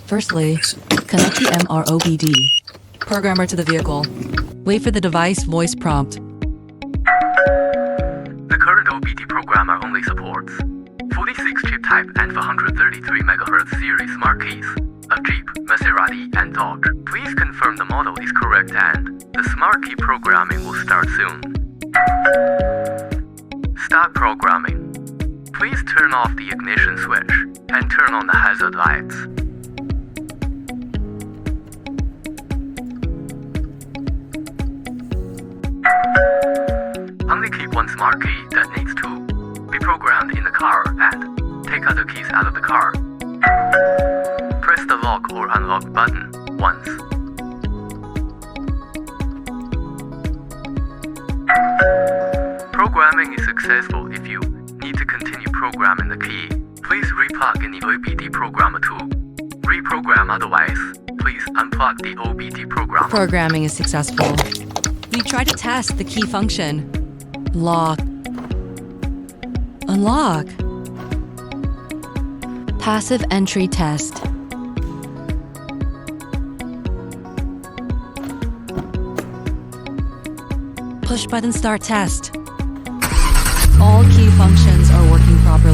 Firstly, connect the MROBD programmer to the vehicle. Wait for the device voice prompt. The current OBD programmer only supports 46 chip type and 433 MHz series smart keys of Jeep, Maserati, and Dodge. Please confirm the model is correct and the smart key programming will start soon. Start programming. Please turn off the ignition switch and turn on the hazard lights. Only keep one smart key that needs to be programmed in the car and take other keys out of the car. Press the lock or unlock button once. Programming is successful. If you need to continue programming the key, please replug in the OBD programmer to reprogram. Otherwise, please unplug the OBD programmer. Programming is successful. We try to test the key function. Lock. Unlock. Passive entry test. Push button start test. All key functions are working properly.